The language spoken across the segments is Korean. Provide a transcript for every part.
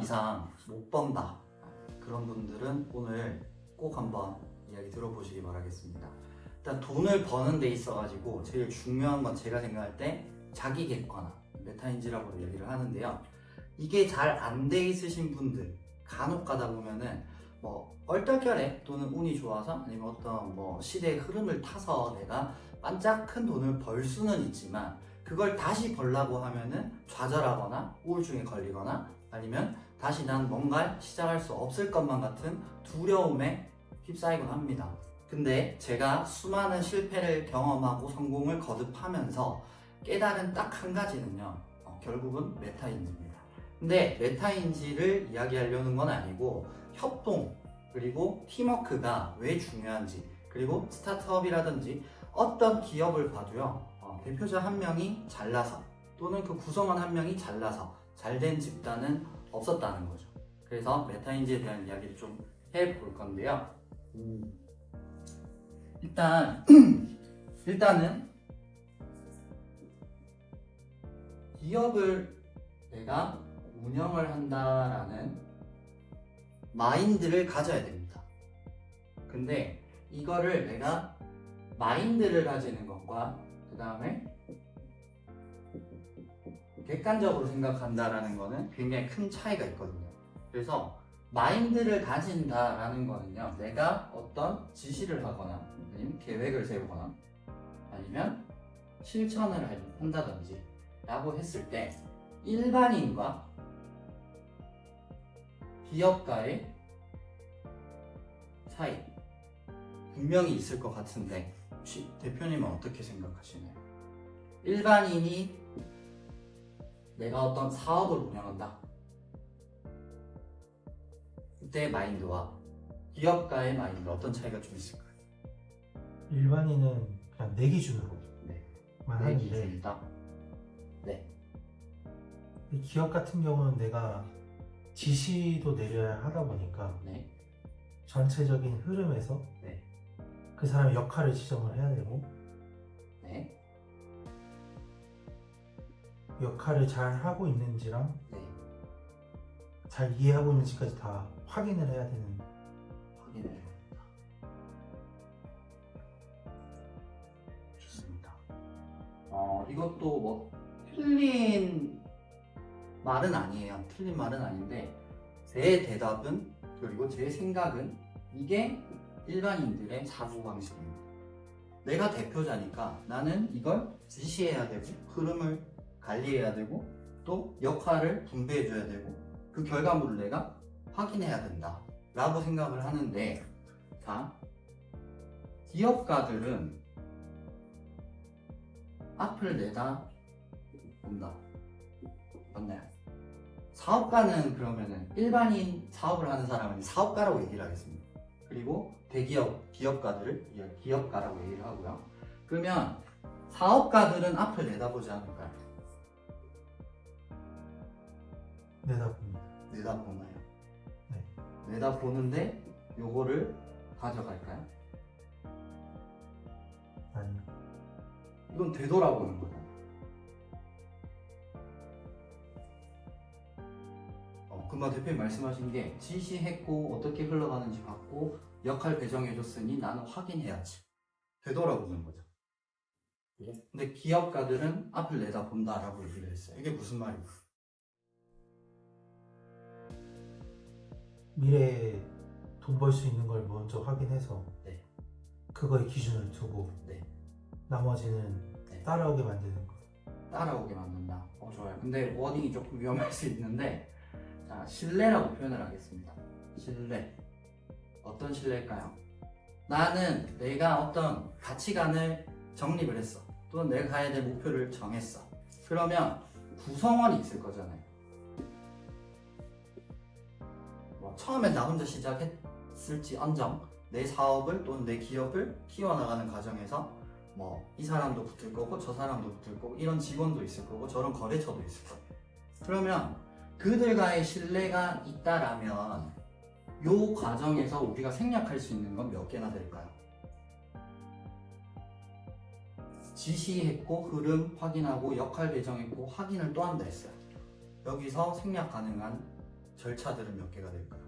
이상 못 번다, 그런 분들은 오늘 꼭 한번 이야기 들어보시기 바라겠습니다. 일단 돈을 버는 데 있어가지고 제일 중요한 건 제가 생각할 때 자기 객관화, 메타인지라고 얘기를 하는데요. 이게 잘 안 돼 있으신 분들 간혹 가다 보면은 뭐 얼떨결에 또는 운이 좋아서 아니면 어떤 뭐 시대의 흐름을 타서 내가 반짝 큰 돈을 벌 수는 있지만 그걸 다시 벌라고 하면은 좌절하거나 우울증에 걸리거나 아니면 다시 난 뭔가 시작할 수 없을 것만 같은 두려움에 휩싸이곤 합니다. 근데 제가 수많은 실패를 경험하고 성공을 거듭하면서 깨달은 딱 한 가지는요, 결국은 메타인지입니다. 근데 메타인지를 이야기하려는 건 아니고 협동 그리고 팀워크가 왜 중요한지, 그리고 스타트업이라든지 어떤 기업을 봐도요, 대표자 한 명이 잘나서 또는 그 구성원 한 명이 잘나서 잘된 집단은 없었다는 거죠. 그래서 메타인지에 대한 이야기를 좀 해볼 건데요. 일단은 기업을 내가 운영을 한다라는 마인드를 가져야 됩니다. 근데 이거를 내가 마인드를 가지는 것과 그 다음에 객관적으로 생각한다라는 거는 굉장히 큰 차이가 있거든요. 그래서 마인드를 가진다라는 거는요, 내가 어떤 지시를 하거나 아니면 계획을 세우거나 아니면 실천을 한다든지 라고 했을 때 일반인과 기업가의 차이 분명히 있을 것 같은데 혹시 대표님은 어떻게 생각하시나요? 일반인이 내가 어떤 사업을 운영한다, 그때의 마인드와 기업가의 마인드 어떤 차이가 좀 있을까요? 일반인은 그냥 내 기준으로 내 하는데 기준이다. 네. 이 기업 같은 경우는 내가 지시도 내려야 하다 보니까 네. 전체적인 흐름에서 네. 그 사람의 역할을 지정을 해야 되고 네. 역할을 잘 하고 있는지랑 네. 잘 이해하고 있는지까지 다 확인을 해야 되는. 확인을 해야 된다. 좋습니다. 이것도 뭐 틀린 말은 아니에요. 틀린 말은 아닌데 제 대답은, 그리고 제 생각은 이게 일반인들의 사고방식입니다. 내가 대표자니까 나는 이걸 지시해야 되고 흐름을 관리해야 되고 또 역할을 분배해줘야 되고 그 결과물을 내가 확인해야 된다 라고 생각을 하는데, 자, 기업가들은 앞을 내다 본다. 맞나요? 사업가는 그러면은 일반인 사업을 하는 사람은 사업가라고 얘기를 하겠습니다. 그리고 대기업, 기업가들을 기업가라고 얘기를 하고요. 그러면 사업가들은 앞을 내다보지 않을까요? 내다봅니다. 내다보나요? 네. 내다보는데 요거를 가져갈까요? 아니요. 이건 되돌아보는 거예요. 금방 대표님 말씀하신 게 지시했고 어떻게 흘러가는지 봤고 역할 배정해줬으니 나는 확인해야지. 되돌아보는 거죠. 근데 기업가들은 앞을 내다본다라고 얘기를 했어요. 이게 무슨 말인가요? 미래에 돈 벌 수 있는 걸 먼저 확인해서 네. 그거에 기준을 두고 네. 나머지는 네. 따라오게 만드는 거. 따라오게 만든다. 좋아요. 근데 워딩이 조금 위험할 수 있는데, 자, 신뢰라고 표현을 하겠습니다. 신뢰. 어떤 신뢰일까요? 나는 내가 어떤 가치관을 정립을 했어. 또는 내가 가야 될 목표를 정했어. 그러면 구성원이 있을 거잖아요. 처음에 나 혼자 시작했을지언정 내 사업을 또는 내 기업을 키워나가는 과정에서 뭐 이 사람도 붙을 거고 저 사람도 붙을 거고 이런 직원도 있을 거고 저런 거래처도 있을 거예요. 그러면 그들과의 신뢰가 있다라면 요 과정에서 우리가 생략할 수 있는 건 몇 개나 될까요? 지시했고 흐름 확인하고 역할 배정했고 확인을 또 한다 했어요. 여기서 생략 가능한 절차들은 몇 개가 될까요?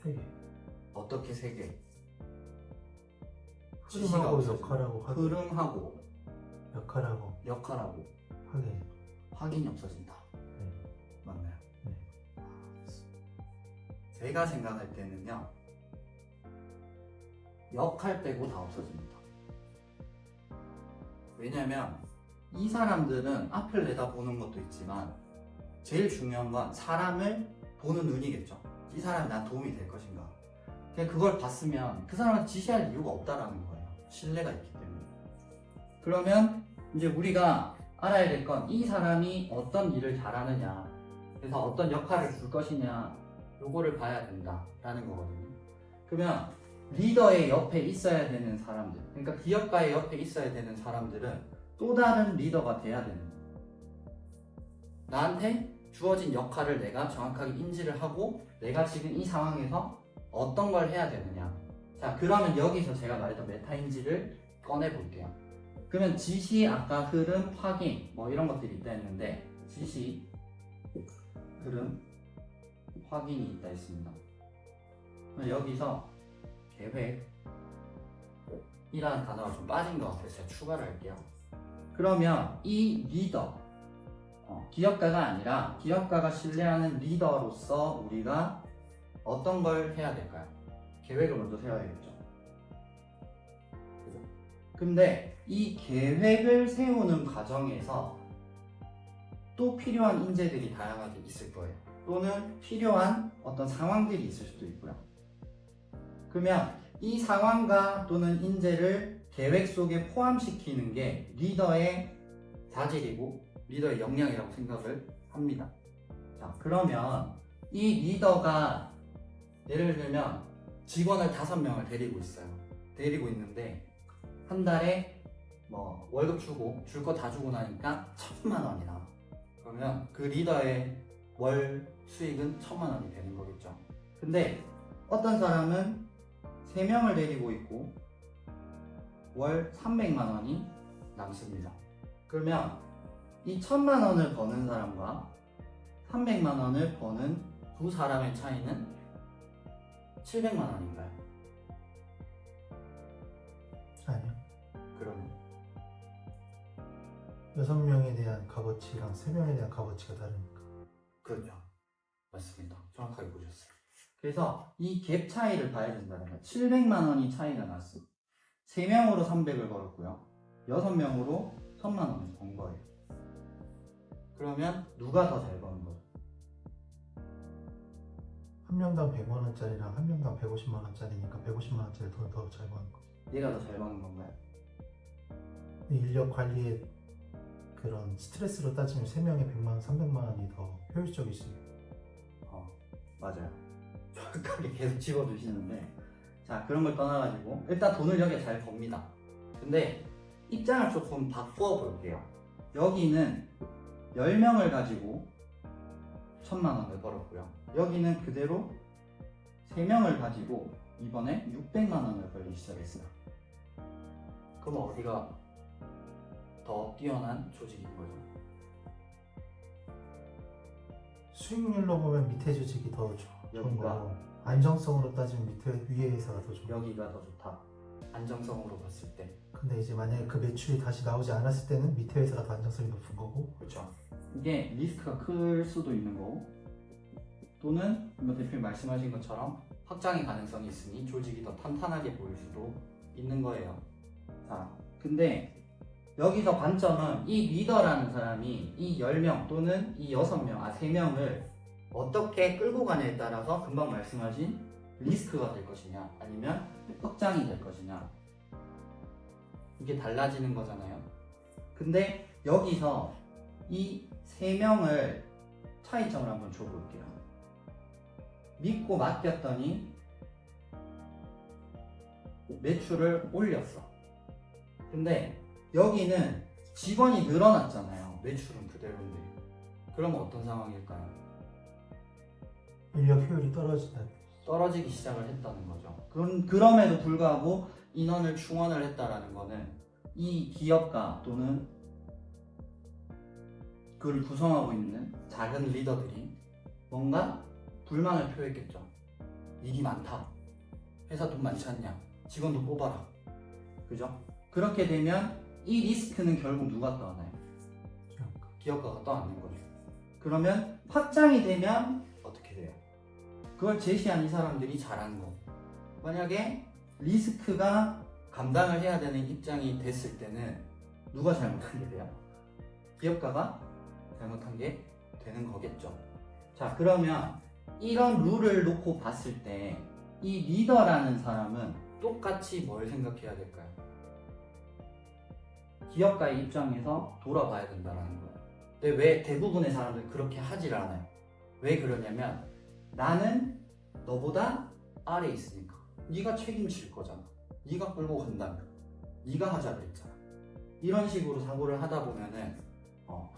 세 개. 어떻게 세 개? 흐름하고 역할하고 흐름하고 역할하고 역할하고 확인. 확인이 없어진다. 네. 맞나요? 네. 제가 생각할 때는요, 역할 빼고 다 없어집니다. 왜냐면 이 사람들은 앞을 내다보는 것도 있지만 제일 중요한 건 사람을 보는 눈이겠죠. 이 사람이 난 도움이 될 것인가. 그냥 그걸 봤으면 그 사람한테 지시할 이유가 없다라는 거예요. 신뢰가 있기 때문에. 그러면 이제 우리가 알아야 될 건 이 사람이 어떤 일을 잘하느냐, 그래서 어떤 역할을 줄 것이냐, 요거를 봐야 된다라는 거거든요. 그러면 리더의 옆에 있어야 되는 사람들, 그러니까 기업가의 옆에 있어야 되는 사람들은 또 다른 리더가 돼야 되는 거예요. 나한테 주어진 역할을 내가 정확하게 인지를 하고 내가 지금 이 상황에서 어떤 걸 해야 되느냐. 자, 그러면 여기서 제가 말했던 메타인지를 꺼내 볼게요. 그러면 지시, 아까 흐름, 확인 뭐 이런 것들이 있다 했는데, 지시, 흐름, 확인이 있다 했습니다. 여기서 계획이라는 단어가 좀 빠진 것 같아서 제가 추가를 할게요. 그러면 이 리더, 기업가가 아니라 기업가가 신뢰하는 리더로서 우리가 어떤 걸 해야 될까요? 계획을 먼저 세워야겠죠. 그죠? 근데 이 계획을 세우는 과정에서 또 필요한 인재들이 다양하게 있을 거예요. 또는 필요한 어떤 상황들이 있을 수도 있고요. 그러면 이 상황과 또는 인재를 계획 속에 포함시키는 게 리더의 자질이고 리더의 역량이라고 생각을 합니다. 자, 그러면 이 리더가 예를 들면 직원을 5명을 데리고 있어요. 데리고 있는데 한 달에 뭐 월급 주고 줄 거 다 주고 나니까 1,000만 원이 나와. 그러면 그 리더의 월 수익은 1,000만 원이 되는 거겠죠. 근데 어떤 사람은 3명을 데리고 있고 월 300만 원이 남습니다. 그러면 이 1,000만 원을 버는 사람과 300만 원을 버는 두 사람의 차이는 700만 원인가요? 아니요. 그러면 6명에 대한 값어치랑 3명에 대한 값어치가 다르니까. 그렇죠. 맞습니다. 정확하게 보셨어요. 그래서 이 갭 차이를 봐야 된다는 거예요. 700만 원이 차이가 났어. 3명으로 300을 벌었고요. 6명으로 1,000만 원을 번 거예요. 그러면 누가 더 잘 버는 거죠? 한 명당 100만 원짜리랑 한 명당 150만 원짜리니까 150만 원짜리 더 잘 버는 거죠. 얘가 더 잘 버는 건가요? 인력 관리에 그런 스트레스로 따지면 3명에 100만 원, 300만 원이 더 효율적일 수 있어요. 맞아요. 정확하게 계속 집어주시는데, 자, 그런 걸 떠나가지고 일단 돈을 여기에 잘 법니다. 근데 입장을 조금 바꿔 볼게요. 여기는 10명을 가지고 1,000만 원을 벌었고요. 여기는 그대로 3명을 가지고 이번에 600만 원을 벌기 시작했어요. 그럼 어디가 더 뛰어난 조직인 거죠? 수익률로 보면 밑에 조직이 더 좋은 여기가? 거고, 안정성으로 따지면 위에 회사가 더 좋은 거고. 여기가 더 좋다. 안정성으로 봤을 때. 근데 이제 만약에 그 매출이 다시 나오지 않았을 때는 밑에 회사가 더 안정성이 높은 거고. 그렇죠. 이게 리스크가 클 수도 있는 거고, 또는 뭐 대표님 말씀하신 것처럼 확장의 가능성이 있으니 조직이 더 탄탄하게 보일 수도 있는 거예요. 자, 근데 여기서 관점은 이 리더라는 사람이 이 10명 또는 이 3명을 어떻게 끌고 가냐에 따라서 금방 말씀하신 리스크가 될 것이냐 아니면 확장이 될 것이냐, 이게 달라지는 거잖아요. 근데 여기서 이 3명을 차이점을 한번 줘볼게요. 믿고 맡겼더니 매출을 올렸어. 근데 여기는 직원이 늘어났잖아요. 매출은 그대로인데. 그러면 어떤 상황일까요? 인력 효율이 떨어진다. 떨어지기 시작을 했다는 거죠. 그럼에도 불구하고 인원을 충원을 했다라는 거는 이 기업가 또는 그걸 구성하고 있는 작은 리더들이 뭔가 불만을 표했겠죠. 일이 많다. 회사 돈 많지 않냐. 직원도 뽑아라. 그죠? 그렇게 되면 이 리스크는 결국 누가 떠안아요? 기업가가 떠안는 거죠. 그러면 확장이 되면 어떻게 돼요? 그걸 제시한 이 사람들이 잘하는 거. 만약에 리스크가 감당을 해야 되는 입장이 됐을 때는 누가 잘못한 게 돼요? 기업가가 잘못한 게 되는 거겠죠. 자, 그러면 이런 룰을 놓고 봤을 때 이 리더라는 사람은 똑같이 뭘 생각해야 될까요? 기업가의 입장에서 돌아봐야 된다는 거예요. 근데 왜 대부분의 사람들은 그렇게 하질 않아요? 왜 그러냐면 나는 너보다 아래에 있으니까 네가 책임질 거잖아. 네가 끌고 간다며. 네가 하자 그랬잖아. 이런 식으로 사고를 하다 보면은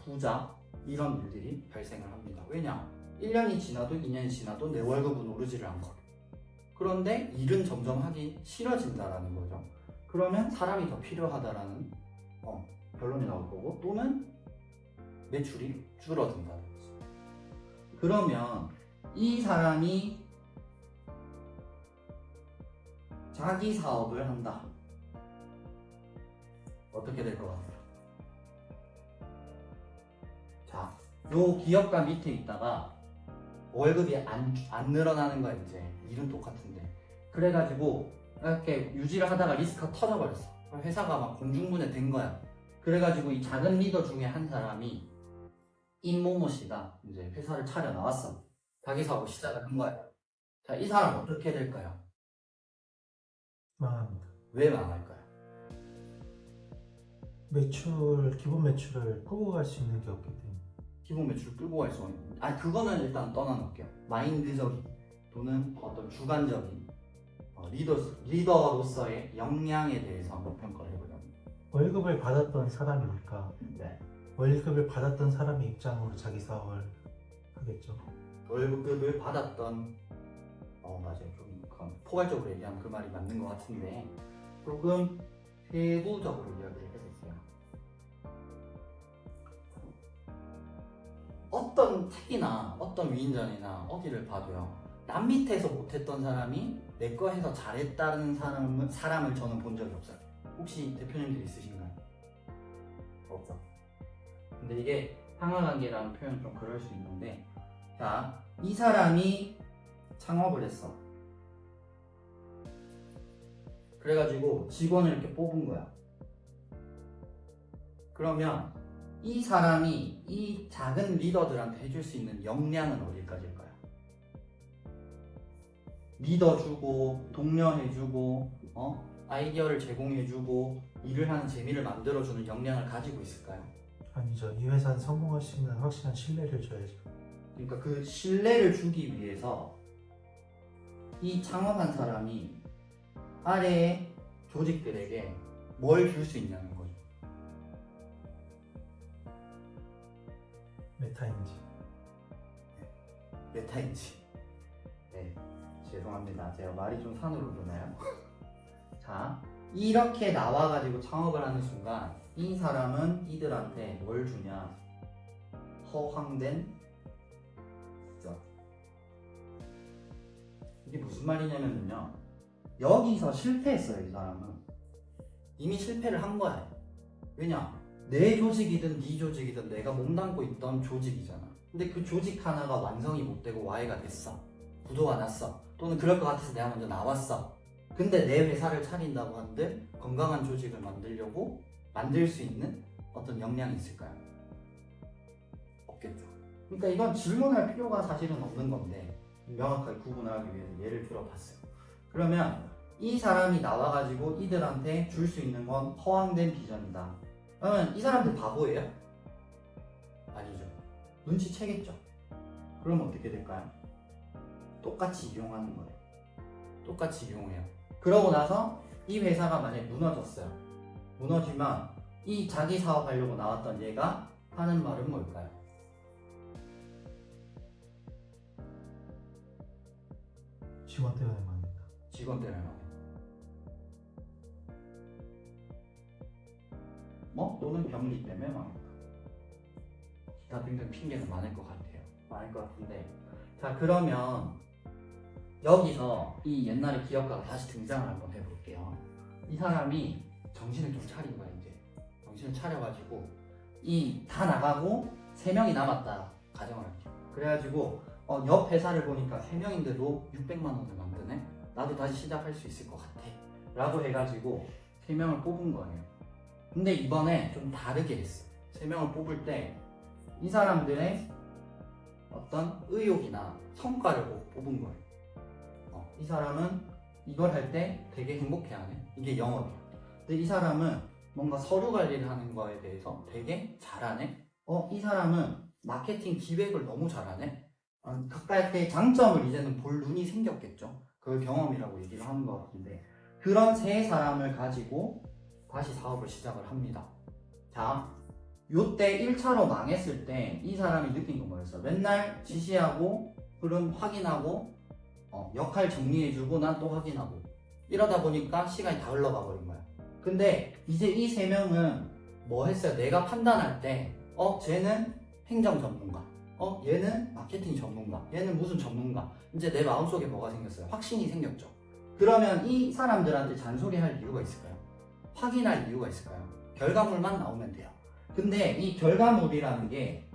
후자 이런 일들이 발생을 합니다. 왜냐? 1년이 지나도 2년이 지나도 내 월급은 오르지를 않거든. 그런데 일은 점점 하기 싫어진다라는 거죠. 그러면 사람이 더 필요하다라는 결론이 나올 거고 또는 매출이 줄어든다는 거죠. 그러면 이 사람이 자기 사업을 한다. 어떻게 될 것 같아요? 자, 요 기업가 밑에 있다가 월급이 안 늘어나는 거야 이제. 일은 똑같은데. 그래가지고 이렇게 유지를 하다가 리스크가 터져버렸어. 회사가 막 공중분해 된 거야. 그래가지고 이 작은 리더 중에 한 사람이 임모모 씨가 이제 회사를 차려 나왔어. 자기 사업을 시작을 한 거야. 자, 이 사람 어떻게 될까요? 망합니다. 왜 망할까요? 기본 매출을 끌고 갈 수 있는 게 없기 때문에. 기본 매출 끌고 갈 수 없는. 그거는 일단 떠나놓을게요. 마인드적인 또는 어떤 주관적인 리더로서의 역량에 대해서 한번 평가를 해보자면. 월급을 받았던 사람이니까 네. 월급을 받았던 사람의 입장으로 자기 사업을 하겠죠. 월급을 받았던 맞아요. 좀 포괄적으로 얘기하면 그 말이 맞는 것 같은데 조금 세부적으로 이야기를 해볼게요. 어떤 책이나 어떤 위인전이나 어디를 봐도요. 남 밑에서 못했던 사람이 내 거 해서 잘했다는 사람을 저는 본 적이 없어요. 혹시 대표님들 있으신가요? 없죠. 근데 이게 상하관계라는 표현은 좀 그럴 수 있는데, 자, 이 사람이 창업을 했어. 그래가지고 직원을 이렇게 뽑은 거야. 그러면 이 사람이 이 작은 리더들한테 해줄 수 있는 역량은 어디까지일까요? 리더 주고, 독려해주고, 아이디어를 제공해주고, 일을 하는 재미를 만들어주는 역량을 가지고 있을까요? 아니죠. 이 회사는 성공할 수 있는 확실한 신뢰를 줘야죠. 그러니까 그 신뢰를 주기 위해서 이 창업한 사람이 아래의 조직들에게 뭘 줄 수 있냐는 거죠. 메타인지. 메타인지. 네, 죄송합니다. 제가 말이 좀 산으로 도나요? 자, 이렇게 나와가지고 창업을 하는 순간 이 사람은 이들한테 뭘 주냐? 허황된 비전. 이게 무슨 말이냐면요, 여기서 실패했어요. 이 사람은 이미 실패를 한 거야. 왜냐? 내 조직이든 네 조직이든 내가 몸담고 있던 조직이잖아. 근데 그 조직 하나가 완성이 못 되고 와해가 됐어. 부도가 났어. 또는 그럴 것 같아서 내가 먼저 나왔어. 근데 내 회사를 차린다고 하는데 건강한 조직을 만들려고 만들 수 있는 어떤 역량이 있을까요? 없겠죠. 그러니까 이건 질문할 필요가 사실은 없는 건데 명확하게 구분하기 위해서 예를 들어봤어요. 그러면 이 사람이 나와가지고 이들한테 줄 수 있는 건 허황된 비전이다. 그러면 이 사람들 바보예요? 아니죠. 눈치채겠죠. 그럼 어떻게 될까요? 똑같이 이용하는 거예요. 똑같이 이용해요. 그러고 나서 이 회사가 만약에 무너졌어요. 무너지면 이 자기 사업하려고 나왔던 얘가 하는 말은 뭘까요? 직원 때문에 망했다. 직원 때문에 망해. 또는 경리 때문에 망했다. 기타 등등 핑계는 많을 것 같아요. 많을 것 같은데, 자 그러면 여기서 이 옛날의 기업가가 다시 등장을 한번 해볼게요. 이 사람이 정신을 좀 차린 거야. 이제 정신을 차려가지고 이 다 나가고 3명이 남았다 가정을 할게요. 그래가지고 옆 회사를 보니까 3명인데도 600만 원을 만드네. 나도 다시 시작할 수 있을 것 같아 라고 해가지고 3명을 뽑은 거예요. 근데 이번에 좀 다르게 했어. 3명을 뽑을 때 이 사람들의 어떤 의욕이나 성과를 보고 뽑은 거예요. 이 사람은 이걸 할 때 되게 행복해하네. 이게 영업이야. 근데 이 사람은 뭔가 서류 관리를 하는 거에 대해서 되게 잘하네. 이 사람은 마케팅 기획을 너무 잘하네. 각각의 장점을 이제는 볼 눈이 생겼겠죠. 그걸 경험이라고 얘기를 하는 것 같은데, 그런 3사람을 가지고 다시 사업을 시작을 합니다. 자, 요때 1차로 망했을 때 이 사람이 느낀 건 뭐였어? 맨날 지시하고 흐름 확인하고 역할 정리해주고 난 또 확인하고 이러다 보니까 시간이 다 흘러가 버린 거야. 근데 이제 이 3명은 뭐 했어요? 내가 판단할 때 쟤는 행정 전문가, 얘는 마케팅 전문가, 얘는 무슨 전문가. 이제 내 마음속에 뭐가 생겼어요? 확신이 생겼죠. 그러면 이 사람들한테 잔소리할 이유가 있을까요? 확인할 이유가 있을까요? 결과물만 나오면 돼요. 근데 이 결과물이라는 게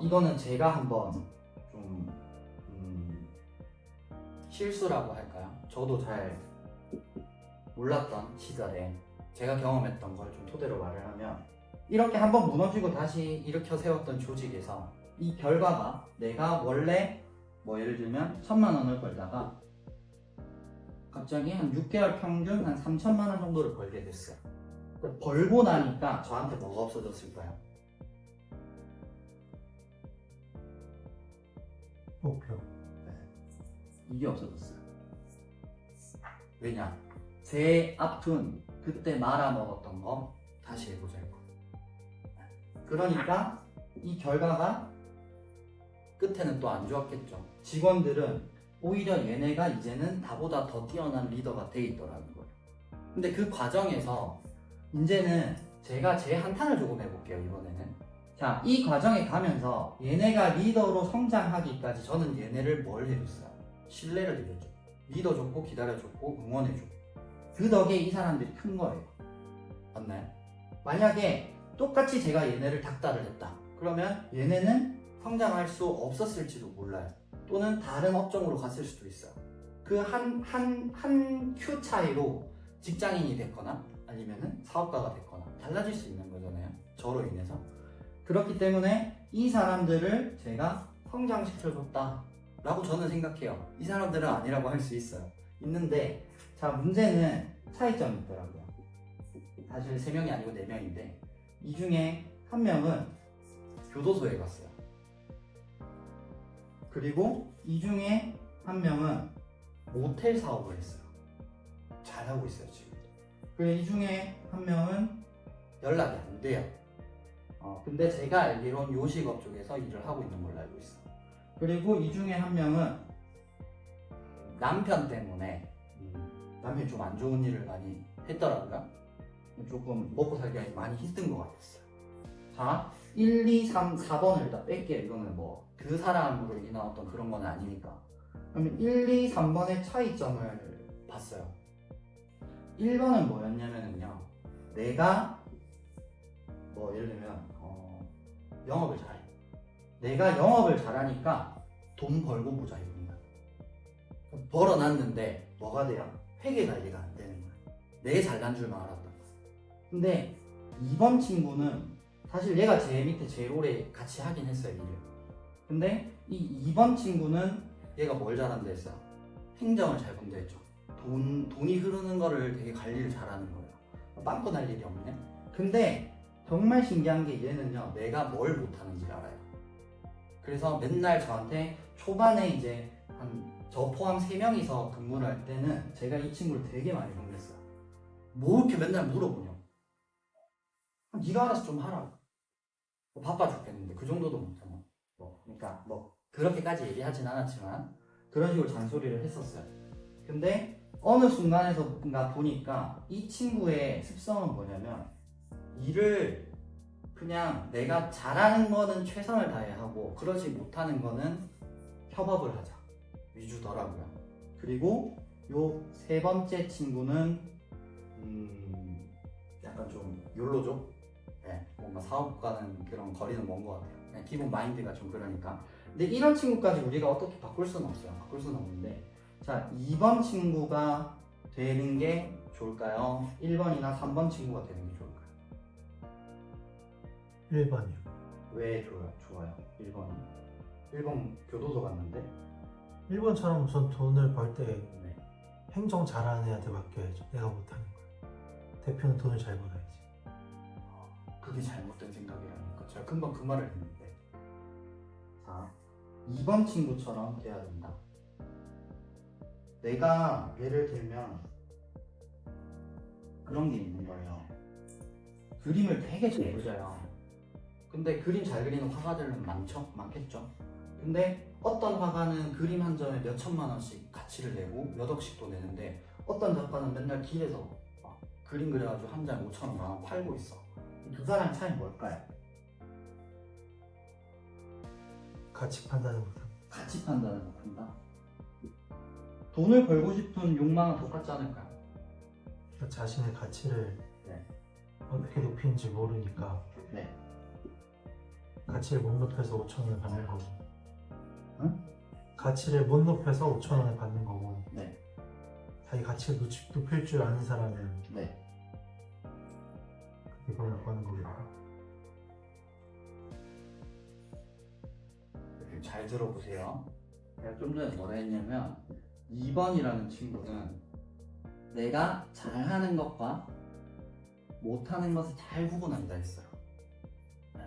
이거는 제가 한번 좀 실수라고 할까요? 저도 잘 몰랐던 시절에 제가 경험했던 걸 좀 토대로 말을 하면, 이렇게 한번 무너지고 다시 일으켜 세웠던 조직에서 이 결과가 내가 원래 뭐 예를 들면 1,000만 원을 벌다가 갑자기 한 6개월 평균 한 3,000만 원 정도를 벌게 됐어요. 벌고 나니까 저한테 뭐가 없어졌을까요? 목표. 이게 없어졌어요. 왜냐? 제 앞둔 그때 말아먹었던 거 다시 해보자 이거. 그러니까 이 결과가 끝에는 또 안 좋았겠죠. 직원들은 오히려 얘네가 이제는 나보다 더 뛰어난 리더가 돼 있더라는 거예요. 근데 그 과정에서 이제는 제가 제 한탄을 조금 해볼게요. 이번에는 자, 이 과정에 가면서 얘네가 리더로 성장하기까지 저는 얘네를 뭘 해줬어요? 신뢰를 드렸죠. 믿어줬고 기다려줬고 응원해줬고, 그 덕에 이 사람들이 큰 거예요. 맞나요? 만약에 똑같이 제가 얘네를 닥달을 했다 그러면 얘네는 성장할 수 없었을지도 몰라요. 또는 다른 업종으로 갔을 수도 있어요. 그 한 큐 차이로 직장인이 됐거나 아니면은 사업가가 됐거나 달라질 수 있는 거잖아요. 저로 인해서. 그렇기 때문에 이 사람들을 제가 성장시켜줬다 라고 저는 생각해요. 이 사람들은 아니라고 할 수 있어요. 있는데, 자, 문제는 차이점이 있더라고요. 사실 3명이 아니고 4명인데 이 중에 한 명은 교도소에 갔어요. 그리고 이 중에 한 명은 모텔 사업을 했어요. 잘하고 있어요 지금. 그리고 이 중에 한 명은 연락이 안 돼요. 근데 제가 알기론 요식업 쪽에서 일을 하고 있는 걸로 알고 있어요. 그리고 이 중에 한 명은 남편 때문에 남편이 좀 안 좋은 일을 많이 했더라고요. 조금 먹고 살기가 많이 힘든 것 같았어요. 자, 1, 2, 3, 4번을 일단 뺄게요. 이거는 뭐 그 사람으로 인한 어떤 그런 건 아니니까. 그러면 1, 2, 3번의 차이점을 봤어요. 1번은 뭐였냐면요, 내가 뭐 예를 들면 영업을 잘해. 내가 영업을 잘하니까 돈 벌고 보자 이겁니다. 벌어놨는데 뭐가 돼요? 회계 관리가 안 되는 거야. 내 잘난 줄만 알았던 거야. 근데 2번 친구는 사실 얘가 제 밑에 제일 오래 같이 하긴 했어요, 일을. 근데 이 2번 친구는 얘가 뭘 잘한다 했어요? 행정을 잘 본다 했죠. 돈이 흐르는 거를 되게 관리를 잘하는 거예요. 빵꾸 날 일이 없네. 근데 정말 신기한 게 얘는요, 내가 뭘 못하는지를 알아요. 그래서 맨날 저한테 초반에 이제 저 포함 3명이서 근무를 할 때는 제가 이 친구를 되게 많이 혼냈어요. 뭐 이렇게 맨날 물어보냐. 네가 알아서 좀 하라. 바빠 죽겠는데 그 정도도 못하냐. 그러니까 그렇게까지 얘기하진 않았지만 그런 식으로 잔소리를 했었어요. 근데 어느 순간에서가 보니까 이 친구의 습성은 뭐냐면 일을 그냥 내가 잘하는 거는 최선을 다해 하고 그러지 못하는 거는 협업을 하자 위주더라고요. 그리고 요 세 번째 친구는 약간 좀 욜로죠. 네, 뭔가 사업과는 그런 거리는 먼 것 같아요. 그냥 기본 마인드가 좀 그러니까. 근데 이런 친구까지 우리가 어떻게 바꿀 수는 없어요. 바꿀 수는 없는데, 자 2번 친구가 되는 게 좋을까요? 1번이나 3번 친구가 되는 게 좋을까요? 1번이요. 왜 좋아요? 1번이? 1번 교도소 갔는데? 1번처럼 우선 돈을 벌 때 네. 행정 잘하는 애한테 맡겨야죠. 내가 못하는 거야. 대표는 돈을 잘 벌어야지. 그게 잘못된 생각이라니까. 제가 금방 그 말을 했는데. 자, 2번 친구처럼 돼야 된다. 내가 예를 들면 그런 게 있는 거예요. 그림을 되게 잘 그려요. 근데 그림 잘 그리는 화가들은 많겠죠. 근데 어떤 화가는 그림 한 점에 몇 천만 원씩 가치를 내고 몇 억씩도 내는데 어떤 작가는 맨날 길에서 막 그림 그려가지고 한 장에 5천 원, 만 원 팔고 있어. 두 사람 차이 뭘까요? 가치 판단을 못합니다. 가치 판단을 못한다. 돈을 벌고 싶은 욕망은 똑같지 않을까요? 그러니까 자신의 가치를 네. 어떻게 높이는지 모르니까 네. 가치를 못 높여서 5천 원을 받는 거고. 응? 가치를 못 높여서 5천 원을 받는 거고. 네. 자기 가치를 높일 줄 아는 사람은 네. 이걸 못 받는 거겠다. 잘 들어보세요. 제가 좀 전에 뭐라 했냐면 2번이라는 친구는 내가 잘하는 것과 못하는 것을 잘 구분한다 했어요. 네.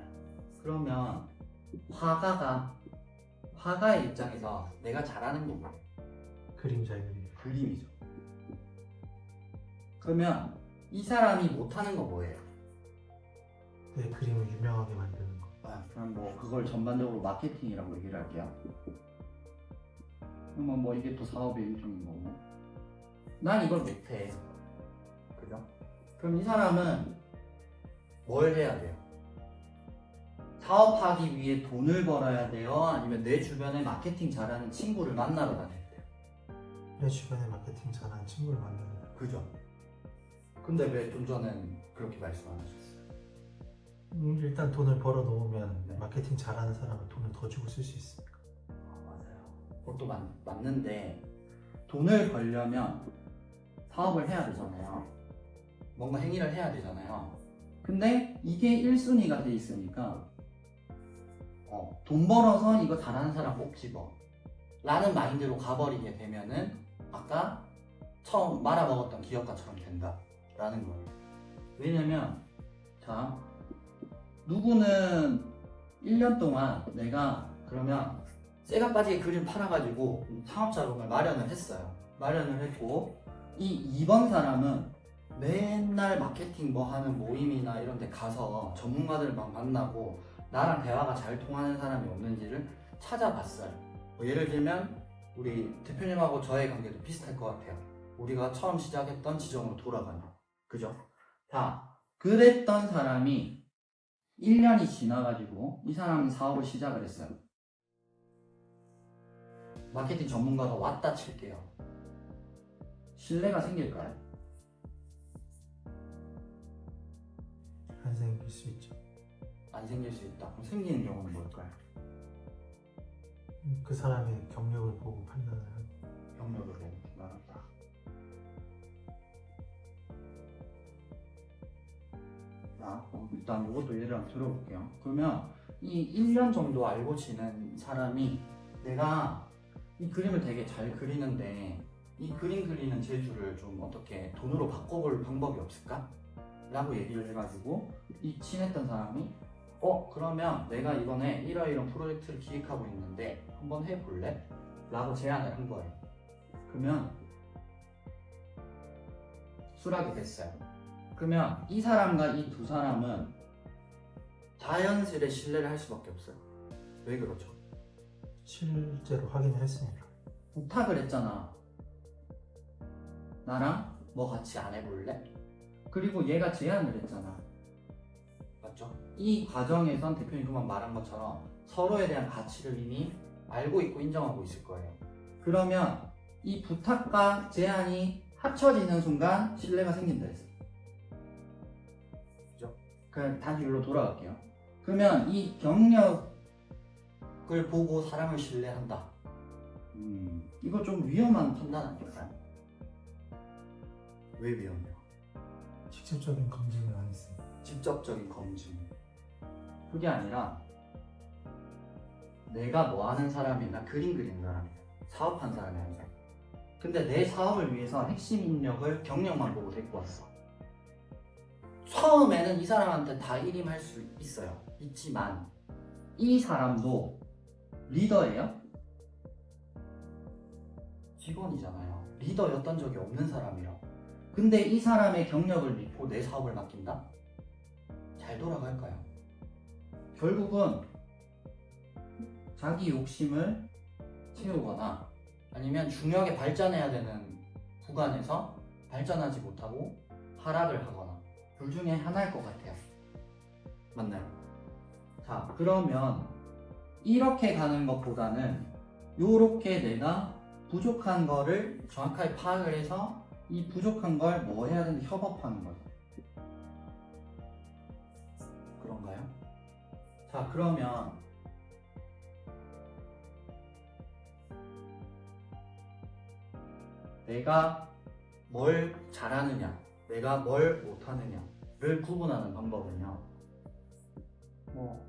그러면 화가의 입장에서 내가 잘하는 게 뭐예요? 그림 잘 그리기. 그림이죠. 그러면 이 사람이 못하는 거 뭐예요? 내 그림을 유명하게 만드는 거. 그럼 뭐 그걸 전반적으로 마케팅이라고 얘기를 할게요. 그러면 뭐 이게 또 사업의 일종인 거고. 난 이걸 못해. 그죠? 그럼 이 사람은 뭘 해야 돼요? 사업하기 위해 돈을 벌어야 돼요? 아니면 내 주변에 마케팅 잘하는 친구를 만나러 다녀야 돼요? 내 주변에 마케팅 잘하는 친구를 만나는 거. 그죠? 근데 왜 좀 전엔 그렇게 말씀 안 하셨어요? 일단 돈을 벌어 놓으면 네. 마케팅 잘하는 사람은 돈을 더 주고 쓸 수 있으니까. 맞아요. 그것도 맞는데 돈을 벌려면 사업을 해야 되잖아요. 뭔가 행위를 해야 되잖아요. 근데 이게 1순위가 돼 있으니까 돈 벌어서 이거 잘하는 사람 꼭 집어 라는 마인드로 가버리게 되면은 아까 처음 말아먹었던 기업가처럼 된다 라는 거예요. 왜냐면 자 누구는 1년 동안 내가 그러면 새가 빠지게 그림 팔아가지고 창업자금을 마련을 했어요. 마련을 했고 이 2번 사람은 맨날 마케팅 뭐 하는 모임이나 이런 데 가서 전문가들 막 만나고 나랑 대화가 잘 통하는 사람이 없는지를 찾아봤어요. 뭐 예를 들면 우리 대표님하고 저의 관계도 비슷할 것 같아요. 우리가 처음 시작했던 지점으로 돌아가는. 그죠? 자, 그랬던 사람이 1년이 지나가지고 이 사람이 사업을 시작을 했어요. 마케팅 전문가가 왔다 칠게요. 신뢰가 생길까요? 안 생길 수 있죠. 안 생길 수 있다. 그럼 생기는 경우는 뭘까요? 그 사람의 경력을 보고 판단을 하고. 경력을 보고 말한다. 자, 일단 이것도 예를 한번 들어볼게요. 그러면 이 1년 정도 알고 지낸 사람이 내가 이 그림을 되게 잘 그리는데 이 그림 그리는 재주를 좀 어떻게 돈으로 바꿔볼 방법이 없을까? 라고 얘기를 해가지고 이 친했던 사람이 그러면 내가 이번에 이러이런 프로젝트를 기획하고 있는데 한번 해볼래? 라고 제안을 한 거예요. 그러면 수락이 됐어요. 그러면 이 사람과 이 두 사람은 자연스레 신뢰를 할 수밖에 없어요. 왜 그렇죠? 실제로 확인을 했으니까. 부탁을 했잖아. 나랑 뭐 같이 안 해볼래? 그리고 얘가 제안을 했잖아. 맞죠? 이 과정에선 대표님 금방 말한 것처럼 서로에 대한 가치를 이미 알고 있고 인정하고 있을 거예요. 그러면 이 부탁과 제안이 합쳐지는 순간 신뢰가 생긴다 했어요. 그죠? 그럼 다시 여기로 돌아갈게요. 그러면 이 경력을 보고 사람을 신뢰한다. 이거 좀 위험한 판단 아닐까요? 왜 위험해요? 직접적인 검증을 안 했습니다. 직접적인 검증. 그게 아니라 내가 뭐 하는 사람이나 그림 그리는 사람이야. 사업하는 사람이 아니라. 근데 내 사업을 위해서 핵심 인력을 경력만 보고 데리고 왔어. 처음에는 이 사람한테 다 일임할 수 있어요. 있지만 이 사람도 리더예요? 직원이잖아요. 리더였던 적이 없는 사람이라. 근데 이 사람의 경력을 믿고 내 사업을 맡긴다? 잘 돌아갈까요? 결국은 자기 욕심을 채우거나 아니면 중요하게 발전해야 되는 구간에서 발전하지 못하고 하락을 하거나 둘 중에 하나일 것 같아요. 맞나요? 자, 그러면 이렇게 가는 것보다는 요렇게 내가 부족한 거를 정확하게 파악을 해서 이 부족한 걸 뭐 해야 되는지 협업하는 거죠. 그런가요? 자, 그러면 내가 뭘 잘하느냐, 내가 뭘 못하느냐를 구분하는 방법은요. 뭐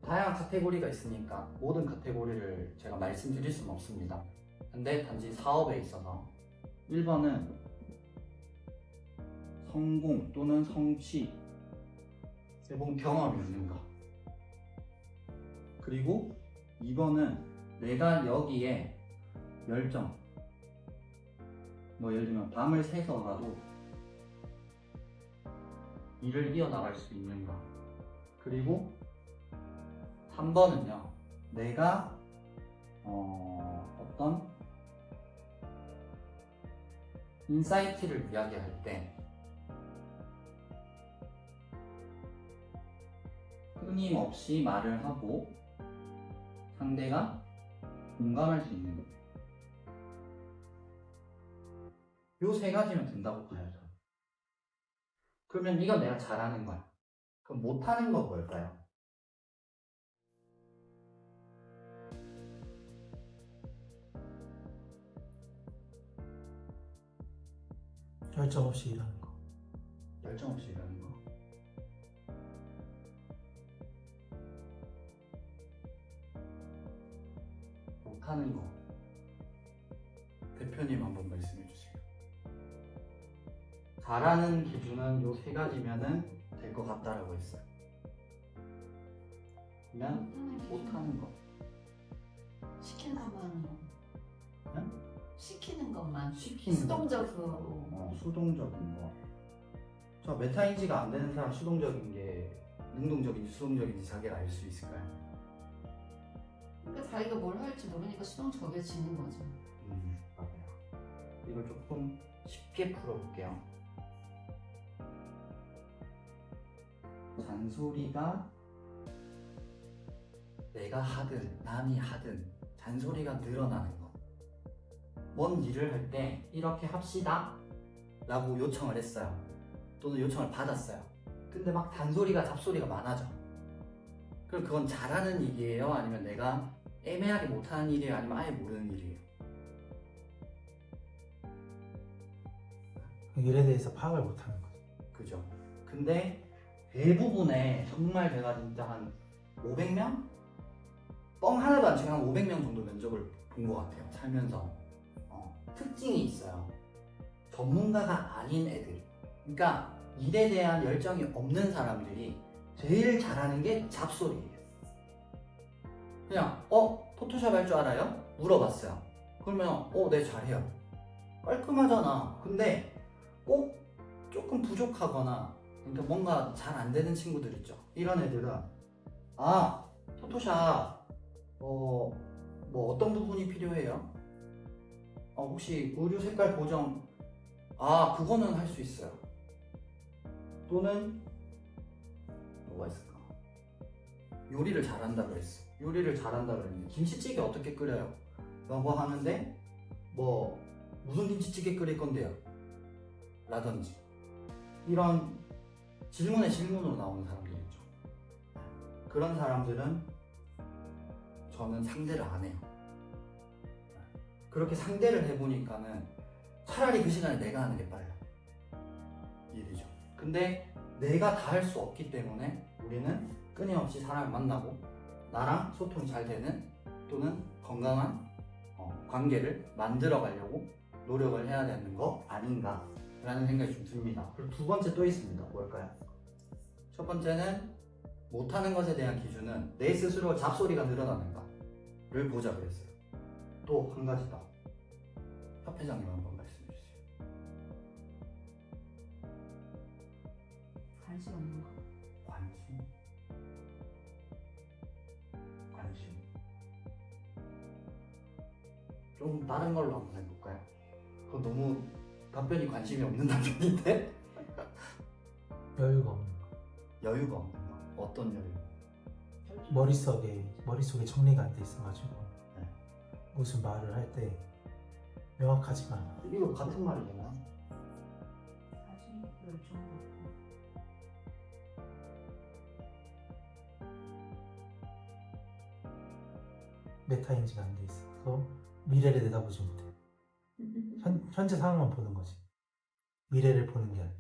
다양한 카테고리가 있으니까 모든 카테고리를 제가 말씀드릴 수는 없습니다. 근데 단지 사업에 있어서 1번은 성공 또는 성취, 해본 경험이 있는가. 그리고 2번은 내가 여기에 열정, 뭐 예를 들면 밤을 새서라도 일을 이어나갈 수 있는가. 그리고 3번은요, 내가 어떤 인사이트를 이야기할 때 끊임없이 말을 하고 상대가 공감할 수 있는 것. 요 세 가지면 된다고 봐요, 저는. 그러면 이건 내가 잘하는 거야. 그럼 못하는 건 뭘까요? 열정 없이 일하는 거. 열정 없이 일하는 거. 못하는 거. 대표님 한번 말씀해 주세요. 잘하는 기준은 요 세 가지면은 될 것 같다라고 했어요. 그러면 못하는 거. 시키는 것만 응? 시키는 것만 시키는 수동적으로 수동적인 거. 저 메타인지가 안 되는 사람 수동적인 게 능동적인지 수동적인지 자기가 알 수 있을까요? 그러니까 자기가 뭘 할지 모르니까 수동적이어지는 거죠. 맞아요. 이걸 조금 쉽게 풀어볼게요. 잔소리가 내가 하든 남이 하든 잔소리가 늘어나는 거. 뭔 일을 할 때 이렇게 합시다 라고 요청을 했어요. 또는 요청을 받았어요. 근데 막 단소리가 잡소리가 많아져. 그럼 그건 잘하는 일이에요? 아니면 내가 애매하게 못하는 일이에요? 아니면 아예 모르는 일이에요? 그 일에 대해서 파악을 못하는 거죠. 그죠? 근데 대부분의 정말 제가 진짜 한 500명? 뻥 하나도 안 치고 한 500명 정도 면접을 본 것 같아요. 살면서. 특징이 있어요. 전문가가 아닌 애들. 그러니까 일에 대한 열정이 없는 사람들이 제일 잘하는 게 잡소리예요. 그냥 포토샵 할 줄 알아요? 물어봤어요. 그러면 네 잘해요. 깔끔하잖아. 근데 꼭 조금 부족하거나 그러니까 뭔가 잘 안 되는 친구들 있죠. 이런 애들은 포토샵 뭐 어떤 부분이 필요해요? 혹시 의류 색깔 보정 그거는 할 수 있어요. 또는 뭐가 있을까? 요리를 잘한다 그랬어. 요리를 잘한다 그랬는데 김치찌개 어떻게 끓여요? 라고 하는데 뭐 무슨 김치찌개 끓일 건데요? 라든지 이런 질문에 질문으로 나오는 사람들이 있죠. 그런 사람들은 저는 상대를 안 해요. 그렇게 상대를 해보니까는 차라리 그 시간에 내가 하는 게 빨라. 일이죠. 근데 내가 다 할 수 없기 때문에 우리는 끊임없이 사람을 만나고 나랑 소통이 잘 되는 또는 건강한 관계를 만들어 가려고 노력을 해야 되는 거 아닌가 라는 생각이 좀 듭니다. 그리고 두 번째 또 있습니다. 뭘까요? 첫 번째는 못하는 것에 대한 기준은 내 스스로 잡소리가 늘어나는가를 보자 그랬어요. 또 한 가지 더. 협회장님 한번 말씀해 주세요. 관심 없는 거. 관심? 관심. 좀 다른 걸로 한번 해볼까요? 그건 너무 답변이 관심이 없는 답변인데? 여유가 없는 거. 여유가 없는 거. 어떤 여유? 머릿속에 정리가 안 돼 있어가지고 네. 무슨 말을 할 때 명확하지가 않아. 이거 같은 말이잖아. 사실 열정도 없고. 메타인지가 안 돼 있어서 미래를 내다보지 못해. 현재 상황만 보는 거지. 미래를 보는 게 아니라.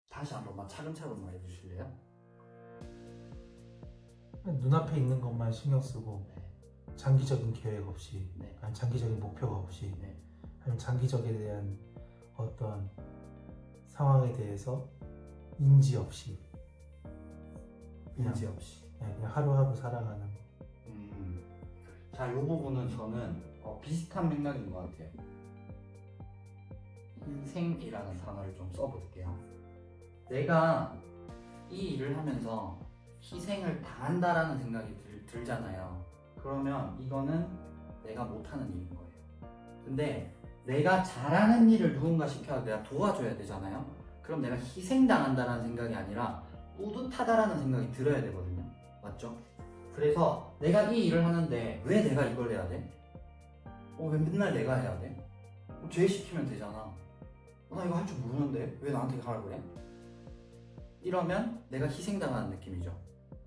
다시 한 번만 차근차근 말해 주실래요? 그냥 눈앞에 있는 것만 신경 쓰고 네. 장기적인 계획 없이, 네. 아니 장기적인 목표가 없이, 네. 아니면 장기적에 대한 어떤 상황에 대해서 인지 없이 인지 없이. 그냥 하루하루 살아가는 거. 자, 이 부분은 저는 비슷한 맥락인 것 같아요. 희생이라는 단어를 좀 써볼게요. 내가 이 일을 하면서 희생을 당한다라는 생각이 들잖아요. 그러면 이거는 내가 못하는 일인 거예요. 근데 내가 잘하는 일을 누군가 시켜서 내가 도와줘야 되잖아요. 그럼 내가 희생당한다라는 생각이 아니라 뿌듯하다라는 생각이 들어야 되거든요. 맞죠? 그래서 내가 이 일을 하는데 왜 내가 이걸 해야 돼? 왜 맨날 내가 해야 돼? 쟤 시키면 되잖아. 나 이거 할 줄 모르는데 왜 나한테 하라고 그래? 이러면 내가 희생당하는 느낌이죠.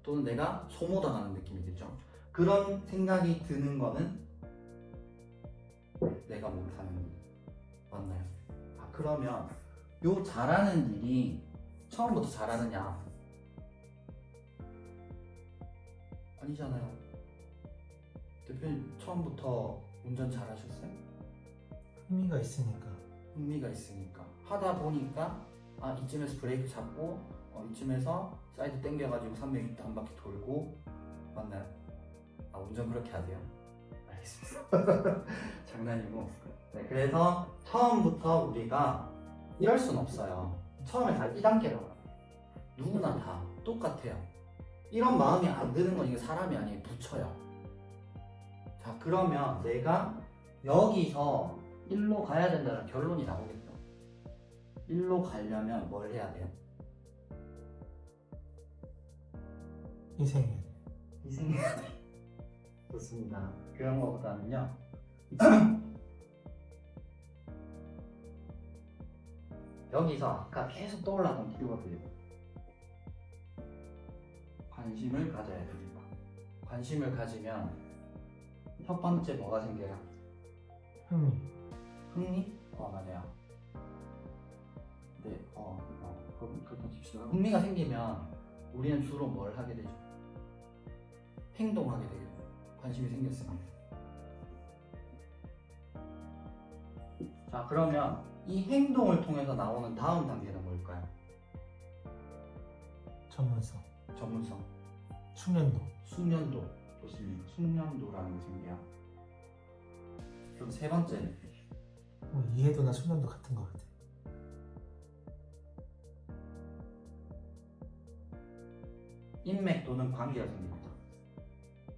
또는 내가 소모당하는 느낌이겠죠. 그런 생각이 드는 거는 내가 못하는 일. 맞나요? 그러면 요 잘하는 일이 처음부터 잘하느냐? 아니잖아요. 대표님 처음부터 운전 잘하셨어요? 흥미가 있으니까. 흥미가 있으니까 하다 보니까 이쯤에서 브레이크 잡고 이쯤에서 사이드 당겨가지고 360도 한 바퀴 돌고. 맞나요? 운전 그렇게 하세요? 알겠습니다. 장난이고. 네, 그래서 처음부터 우리가 이럴 순 없어요. 처음에 다 2단계라고 해요. 누구나 다 똑같아요. 이런 마음이 안 드는 건 이게 사람이 아니에요. 부처요. 자, 그러면 내가 여기서 일로 가야 된다는 결론이 나오겠죠. 일로 가려면 뭘 해야 돼요? 희생해야 돼. 희생해야 돼. 좋습니다. 그런 것보다는요. 여기서 아까 계속 떠올랐던 키워드예요. 관심을 가져야 됩니다. 관심을 가지면 첫 번째 뭐가 생겨요? 흥미. 흥미? 맞아요. 네, 그렇게 칩시다. 흥미가 생기면 우리는 주로 뭘 하게 되죠? 행동하게 되겠죠. 관심이 생겼으면. 자, 그러면 이 행동을 통해서 나오는 다음 단계는 뭘까요? 전문성. 전문성. 숙련도. 숙련도. 좋습니다. 숙련도라는 게 생겨요. 그럼 세 번째는 이해도나 숙련도 같은 것 같아. 인맥 또는 관계가 생깁니다.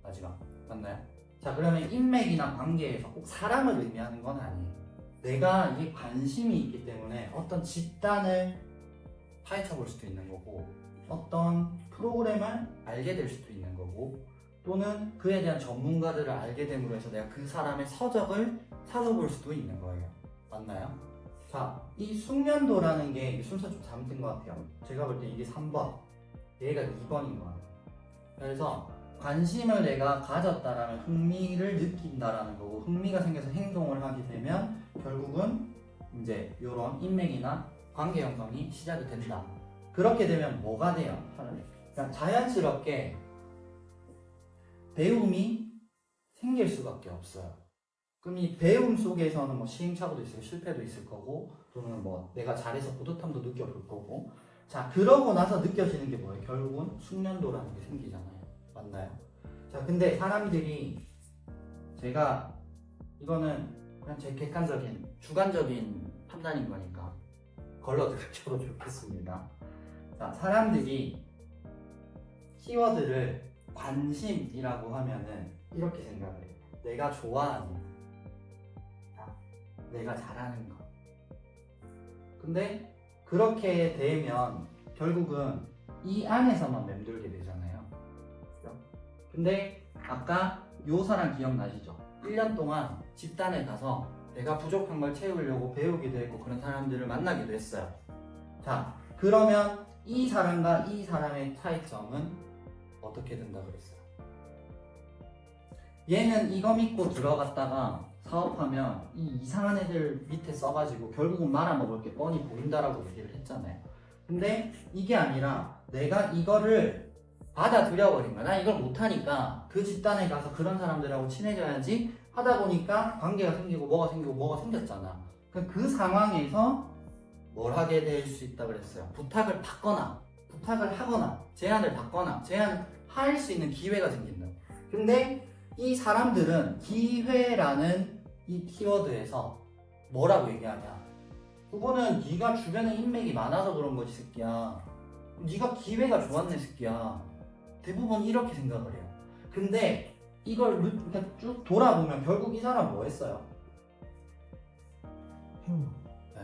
마지막. 맞나요? 자, 그러면 인맥이나 관계에서 꼭 사람을 의미하는 건 아니에요. 내가 이 관심이 있기 때문에 어떤 집단을 파헤쳐 볼 수도 있는 거고, 어떤 프로그램을 알게 될 수도 있는 거고, 또는 그에 대한 전문가들을 알게 됨으로 해서 내가 그 사람의 서적을 찾아볼 수도 있는 거예요. 맞나요? 자, 이 숙련도라는 게 순서 좀 잘못된 것 같아요. 제가 볼 때 이게 3번, 얘가 2번인 것 같아요. 그래서 관심을 내가 가졌다라는 흥미를 느낀다라는 거고, 흥미가 생겨서 행동을 하게 되면 결국은 이제 이런 인맥이나 관계 형성이 시작이 된다. 그렇게 되면 뭐가 돼요? 그냥 자연스럽게 배움이 생길 수밖에 없어요. 그럼 이 배움 속에서는 뭐 시행착오도 있을, 실패도 있을 거고, 또는 뭐 내가 잘해서 뿌듯함도 느껴볼 거고. 자, 그러고 나서 느껴지는 게 뭐예요? 결국은 숙련도라는 게 생기잖아요. 맞나요? 자, 근데 사람들이, 제가 이거는 그냥 제 객관적인 주관적인 판단인 거니까 걸러들여도 좋겠습니다. 자, 사람들이 키워드를 관심이라고 하면은 이렇게 생각을 해요. 내가 좋아하는 거, 내가 잘하는 거. 근데 그렇게 되면 결국은 이 안에서만 맴돌게 되잖아요. 그죠? 근데 아까 요 사람 기억나시죠? 1년 동안 집단에 가서 내가 부족한 걸 채우려고 배우기도 했고 그런 사람들을 만나기도 했어요. 자, 그러면 이 사람과 이 사람의 차이점은 어떻게 된다 그랬어요? 얘는 이거 믿고 들어갔다가 사업하면 이 이상한 애들 밑에 써가지고 결국은 말아먹을 게 뻔히 보인다라고 얘기를 했잖아요. 근데 이게 아니라 내가 이거를 받아들여버린 거야. 나 이걸 못하니까 그 집단에 가서 그런 사람들하고 친해져야지 하다 보니까 관계가 생기고 뭐가 생겼잖아. 그 상황에서 뭘 하게 될 수 있다 그랬어요. 부탁을 받거나 부탁을 하거나 제안을 받거나 제안을 할 수 있는 기회가 생긴다. 근데 이 사람들은 기회라는 이 키워드에서 뭐라고 얘기하냐? 그거는 네가 주변에 인맥이 많아서 그런 거지 새끼야. 네가 기회가 좋았네 새끼야. 대부분 이렇게 생각을 해요. 근데 이걸 그냥 쭉 돌아보면 결국 이 사람 뭐 했어요? 행동. 네.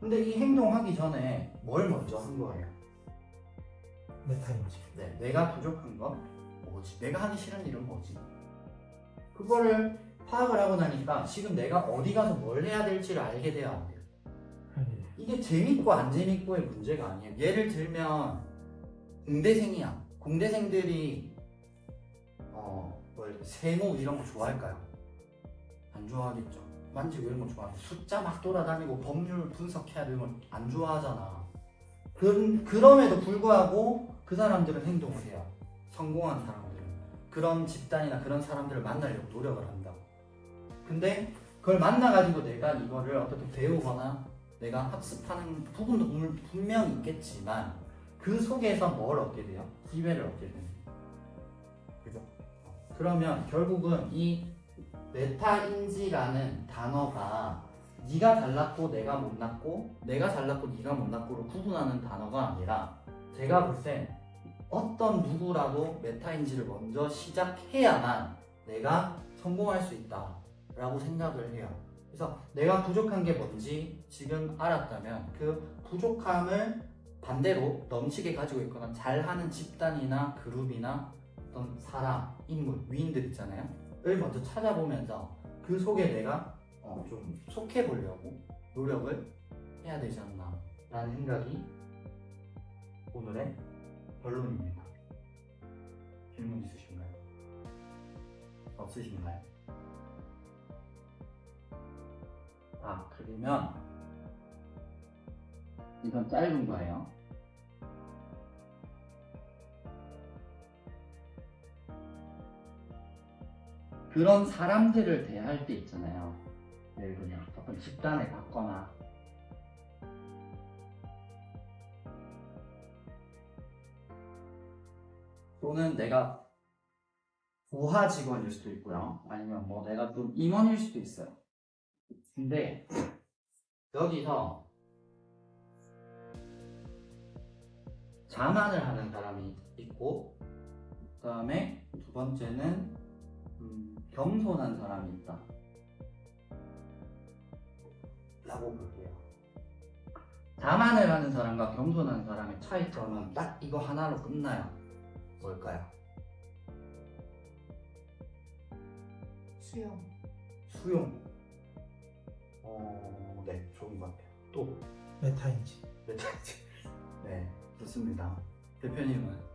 근데 이 행동하기 전에 뭘 먼저 한 거예요? 메타인지. 네, 내가 부족한 건 뭐지? 내가 하기 싫은 일은 뭐지? 그거를 파악을 하고 나니까 지금 내가 어디 가서 뭘 해야 될지를 알게 돼야 안 돼요. 이게 재밌고 안 재밌고의 문제가 아니에요. 예를 들면 공대생이야. 공대생들이 세모 이런 거 좋아할까요? 안 좋아하겠죠. 만지고 이런 거 좋아해. 숫자 막 돌아다니고 법률 분석해야 되는 건 안 좋아하잖아. 그럼에도 불구하고 그 사람들은 행동을 해요. 성공한 사람들은 그런 집단이나 그런 사람들을 만나려고 노력을 한다고. 근데 그걸 만나가지고 내가 이거를 어떻게 배우거나 내가 학습하는 부분도 분명히 있겠지만 그 속에서 뭘 얻게 돼요? 기회를 얻게 되는 거예요. 그죠? 그러면 결국은 이 메타인지라는 단어가 네가 잘났고 내가 못났고 내가 잘났고 네가 못났고로 구분하는 단어가 아니라 제가 볼 때 어떤 누구라도 메타인지를 먼저 시작해야만 내가 성공할 수 있다라고 생각을 해요. 그래서 내가 부족한 게 뭔지 지금 알았다면 그 부족함을 반대로 넘치게 가지고 있거나 잘하는 집단이나 그룹이나 어떤 사람, 인물, 위인들 있잖아요. 을 먼저 찾아보면서 그 속에 내가 좀 속해 보려고 노력을 해야 되지 않나 라는 생각이 오늘의 결론입니다. 질문 있으신가요? 없으신가요? 그러면 이건 짧은 거예요. 그런 사람들을 대할 때 있잖아요. 예를 들면 어떤 집단에 갔거나 또는 내가 부하 직원일 수도 있고요. 아니면 뭐 내가 좀 임원일 수도 있어요. 근데 여기서 자만을 하는 사람이 있고 그 다음에 두 번째는 겸손한 사람이 있다 라고 볼게요. 자만을 하는 사람과 겸손한 사람의 차이점은 딱 이거 하나로 끝나요. 뭘까요? 수영. 수용. 네, 좋은 것 같아요. 또 메타인지. 네, 좋습니다. 대표님은?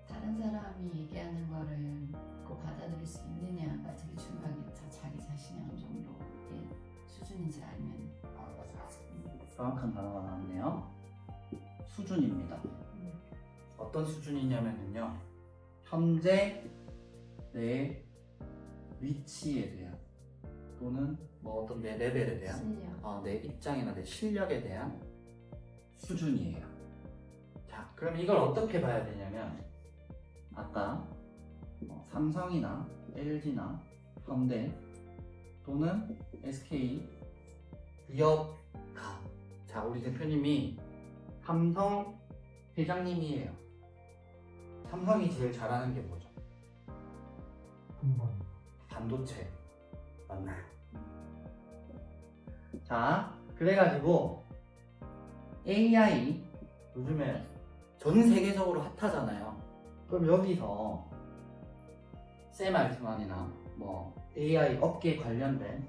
다른 사람이 얘기하는 거를 꼭 받아들일 수 있느냐가 되게 중요하겠죠. 자기 자신이 어느 정도의 수준인지 알면. 정확한 단어가 나왔네요. 수준입니다. 어떤 수준이냐면요, 현재 내 위치에 대한 또는 뭐 어떤 내 레벨에 대한 실력. 내 입장이나 내 실력에 대한 수준이에요. 자, 그럼 이걸 어떻게 봐야 되냐면 아까 삼성이나 LG나 현대 또는 SK 기업가. 자, 우리 대표님이 삼성 회장님이에요. 삼성이 제일 잘하는 게 뭐죠? 한번 반도체. 맞나요? 자, 그래가지고 AI 요즘에 전 세계적으로 핫하잖아요. 그럼 여기서 샘 알트만이나 뭐 AI 업계 관련된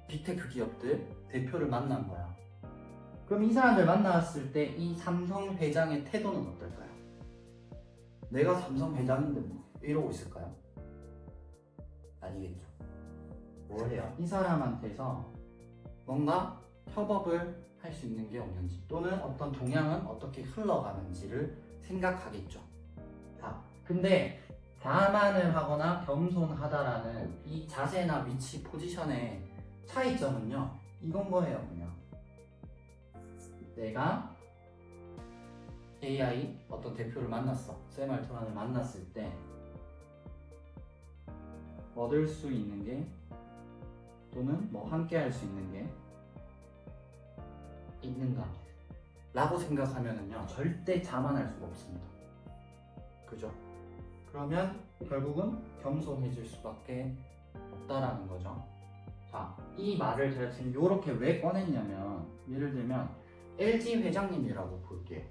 빅테크 기업들 대표를 만난 거야. 그럼 이 사람들 만났을 때 이 삼성 회장의 태도는 어떨까요? 내가 삼성 회장인데 뭐 이러고 있을까요? 아니겠죠. 뭘 해요? 이 사람한테서 뭔가 협업을 할 수 있는 게 없는지 또는 어떤 동향은 어떻게 흘러가는지를 생각하겠죠. 자, 근데 자만을 하거나 겸손하다라는 이 자세나 위치, 포지션의 차이점은요, 이건 거예요. 그냥 내가 AI 어떤 대표를 만났어, 샘 알트만을 만났을 때 얻을 수 있는 게 또는 뭐 함께 할 수 있는 게 있는가 라고 생각하면은요, 절대 자만할 수가 없습니다. 그죠? 그러면 결국은 겸손해질 수밖에 없다라는 거죠. 자, 이 말을 제가 지금 이렇게 왜 꺼냈냐면, 예를 들면 LG 회장님이라고 볼게요.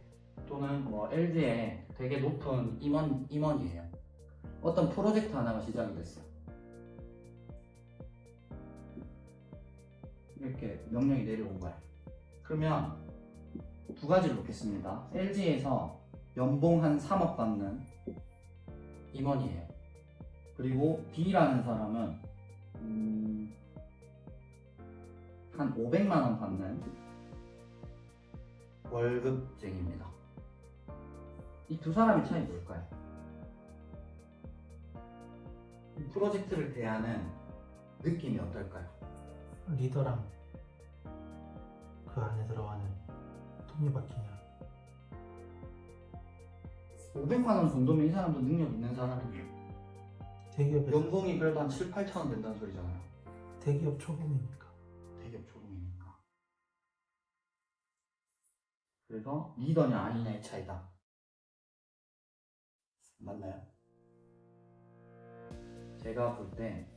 또는 뭐 LG의 되게 높은 임원이에요. 어떤 프로젝트 하나가 시작이 됐어요. 이렇게 명령이 내려온 거야. 그러면 두 가지를 놓겠습니다. LG에서 연봉 한 3억 받는 임원이에요. 그리고 B라는 사람은 한 500만 원 받는 월급쟁이입니다. 이 두 사람의 차이 뭘까요? 이 프로젝트를 대하는 느낌이 어떨까요? 리더랑 그 안에 들어가는 톱니바퀴냐. 500만 원 정도면 이 사람도 능력 있는 사람이에요. 대기업에서 연봉이 그래도 한 7, 8천 원 된다는 소리잖아요. 대기업 초봉이니까. 대기업 초봉이니까. 그래서 리더냐 아니냐의 차이다. 맞나요? 제가 볼 때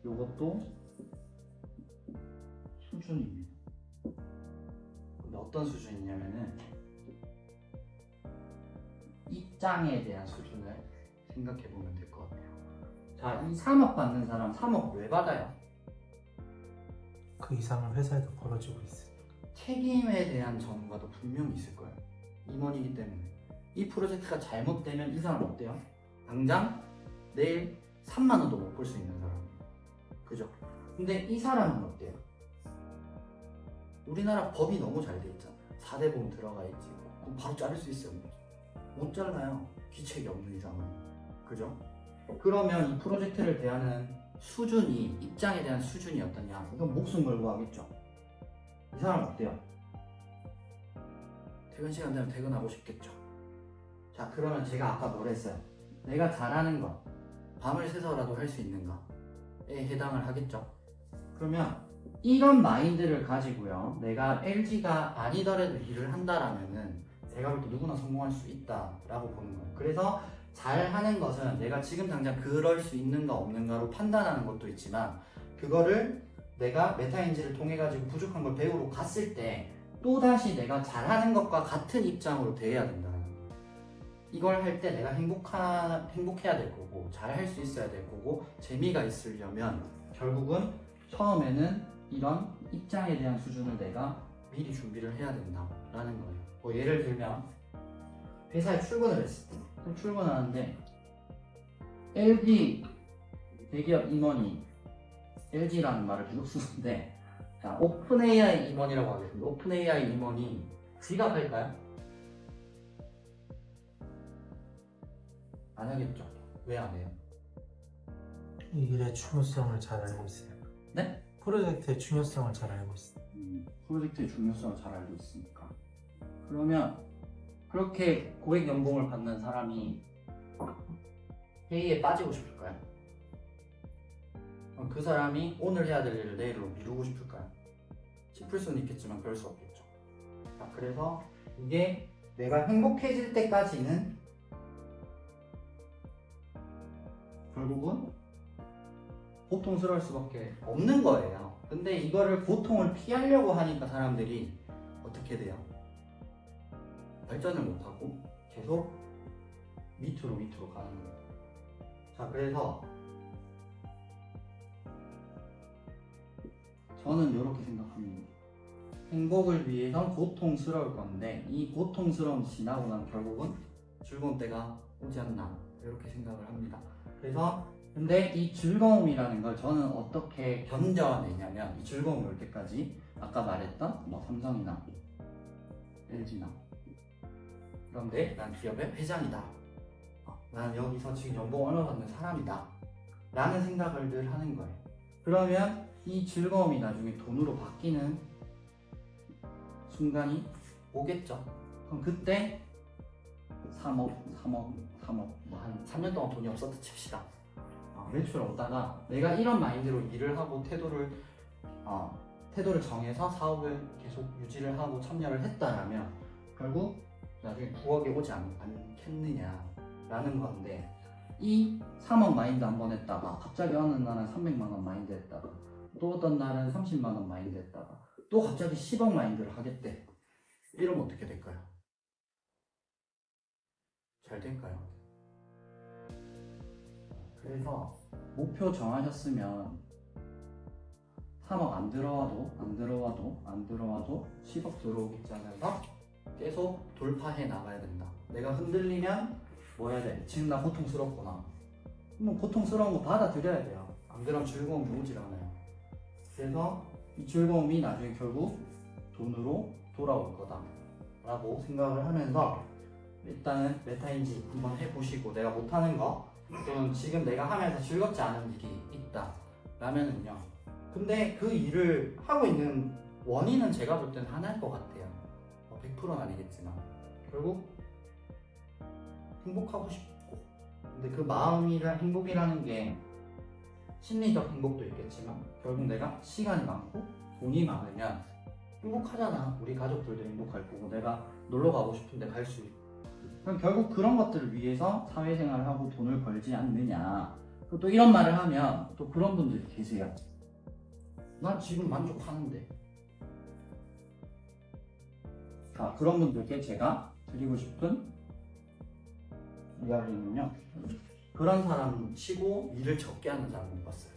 이것도 수준입니다. 근데 어떤 수준이냐면은 입장에 대한 수준을 생각해 보면 될 것 같아요. 자, 이 3억 받는 사람 3억 왜 받아요? 그 이상은 회사에도 벌어지고 있으니까. 책임에 대한 전가도 분명히 있을 거예요. 임원이기 때문에. 이 프로젝트가 잘못되면 이 사람 어때요? 당장 내일 3만 원도 못 벌 수 있는 사람이에요. 그죠? 근데 이 사람은 어때요? 우리나라 법이 너무 잘 돼 있잖아요. 4대 보험 들어가 있지. 그럼 바로 자를 수 있어요? 못 잘라요. 귀책이 없는 이상은. 그죠? 그러면 이 프로젝트를 대하는 수준이, 입장에 대한 수준이 어떠냐? 이건 목숨 걸고 하겠죠. 이 사람 어때요? 퇴근 시간 되면 퇴근하고 싶겠죠. 자, 그러면 제가 아까 뭘 했어요? 내가 잘하는 것, 밤을 새서라도 할 수 있는가에 해당을 하겠죠. 그러면 이런 마인드를 가지고요, 내가 LG가 아니더라도 일을 한다라면은 제가 볼 때 누구나 성공할 수 있다라고 보는 거예요. 그래서 잘하는 것은 내가 지금 당장 그럴 수 있는가 없는가로 판단하는 것도 있지만 그거를 내가 메타인지를 통해 가지고 부족한 걸 배우러 갔을 때 또다시 내가 잘하는 것과 같은 입장으로 대해야 된다는 거예요. 이걸 할 때 내가 행복해야 될 거고 잘할 수 있어야 될 거고 재미가 있으려면 결국은 처음에는 이런 입장에 대한 수준을 내가 미리 준비를 해야 된다라는 거예요. 뭐 예를 들면 회사에 출근을 했을 때 그럼 출근하는데 LG 대기업 임원이 LG라는 말을 계속 쓰는데 자, 오픈 AI 임원이라고 하겠습니다. 오픈 AI 임원이 지각할까요? 안 하겠죠. 왜 안 해요? 이 일의 중요성을 잘 알고 있어요. 네? 프로젝트의 중요성을 잘 알고 있어요. 프로젝트의 중요성을 잘 알고 있으니까. 그러면 그렇게 고액 연봉을 받는 사람이 회의에 빠지고 싶을까요? 그럼 그 사람이 오늘 해야 될 일을 내일로 미루고 싶을까요? 싶을 수는 있겠지만 그럴 수 없겠죠. 자, 그래서 이게 내가 행복해질 때까지는 결국은 고통스러울 수밖에 없는 거예요. 근데 이거를 고통을 피하려고 하니까 사람들이 어떻게 돼요? 발전을 못하고 계속 밑으로 가는 거예요. 자, 그래서 저는 이렇게 생각합니다. 행복을 위해선 고통스러울 건데 이 고통스러움 지나고 나면 결국은 즐거운 때가 오지 않나 이렇게 생각을 합니다. 그래서 근데 이 즐거움이라는 걸 저는 어떻게 견뎌내냐면 이 즐거움이 올 때까지 아까 말했던 뭐 삼성이나 LG나 그런데 난 기업의 회장이다. 난 여기서 지금 연봉 얼마 받는 사람이다. 라는 생각을 늘 하는 거예요. 그러면 이 즐거움이 나중에 돈으로 바뀌는 순간이 오겠죠. 그럼 그때 3억 뭐 한 3년 동안 돈이 없었다 칩시다. 매출 얻다가 내가 이런 마인드로 일을 하고 태도를 정해서 사업을 계속 유지를 하고 참여를 했다라면 결국 나중에 9억이 오지 않겠느냐라는 건데 이 3억 마인드 한번 했다가 갑자기 어느 날은 300만 원 마인드 했다가 또 어떤 날은 30만 원 마인드 했다가 또 갑자기 10억 마인드를 하겠대. 이러면 어떻게 될까요? 잘 될까요? 그래서 목표 정하셨으면 3억 안 들어와도 10억 들어오겠지 하면서 계속 돌파해 나가야 된다. 내가 흔들리면 뭐 해야 돼? 지금 나 고통스럽구나. 그럼 고통스러운 거 받아들여야 돼요. 안 그러면 즐거움이 오질 않아요. 그래서 이 즐거움이 나중에 결국 돈으로 돌아올 거다 라고 생각을 하면서 일단은 메타인지 한번 해보시고 내가 못하는 거 또는 지금 내가 하면서 즐겁지 않은 일이 있다 라면은요 근데 그 일을 하고 있는 원인은 제가 볼 때는 하나일 것 같아요. 100%는 아니겠지만 결국 행복하고 싶고 근데 그 마음이랑 행복이라는 게 심리적 행복도 있겠지만 결국 내가 시간이 많고 돈이 많으면 행복하잖아. 우리 가족들도 행복할 거고 내가 놀러 가고 싶은데 갈 수 있고 그럼 결국 그런 것들을 위해서 사회생활을 하고 돈을 벌지 않느냐. 또 이런 말을 하면 또 그런 분들이 계세요. 난 지금 만족하는데. 자, 그런 분들께 제가 드리고 싶은 이야기는요. 그런 사람 치고 일을 적게 하는 사람 못 봤어요.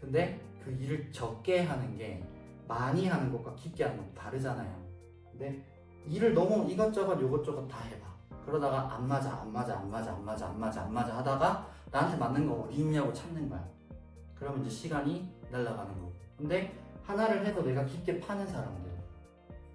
근데 그 일을 적게 하는 게 많이 하는 것과 깊게 하는 것과 다르잖아요. 근데 일을 너무 이것저것 요것저것 다 해봐. 그러다가 안 맞아 하다가 나한테 맞는 거 어디 있냐고 찾는 거야. 그러면 이제 시간이 날아가는 거고. 근데 하나를 해도 내가 깊게 파는 사람들,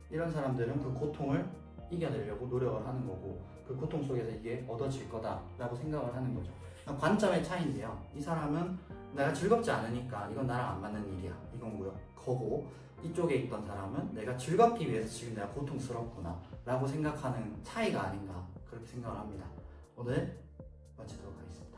이런 사람들은 그 고통을 이겨내려고 노력을 하는 거고 그 고통 속에서 이게 얻어질 거다라고 생각을 하는 거죠. 관점의 차이인데요. 이 사람은 내가 즐겁지 않으니까 이건 나랑 안 맞는 일이야. 이건 거고 이쪽에 있던 사람은 내가 즐겁기 위해서 지금 내가 고통스럽구나 라고 생각하는 차이가 아닌가 그렇게 생각을 합니다. 오늘 마치도록 하겠습니다.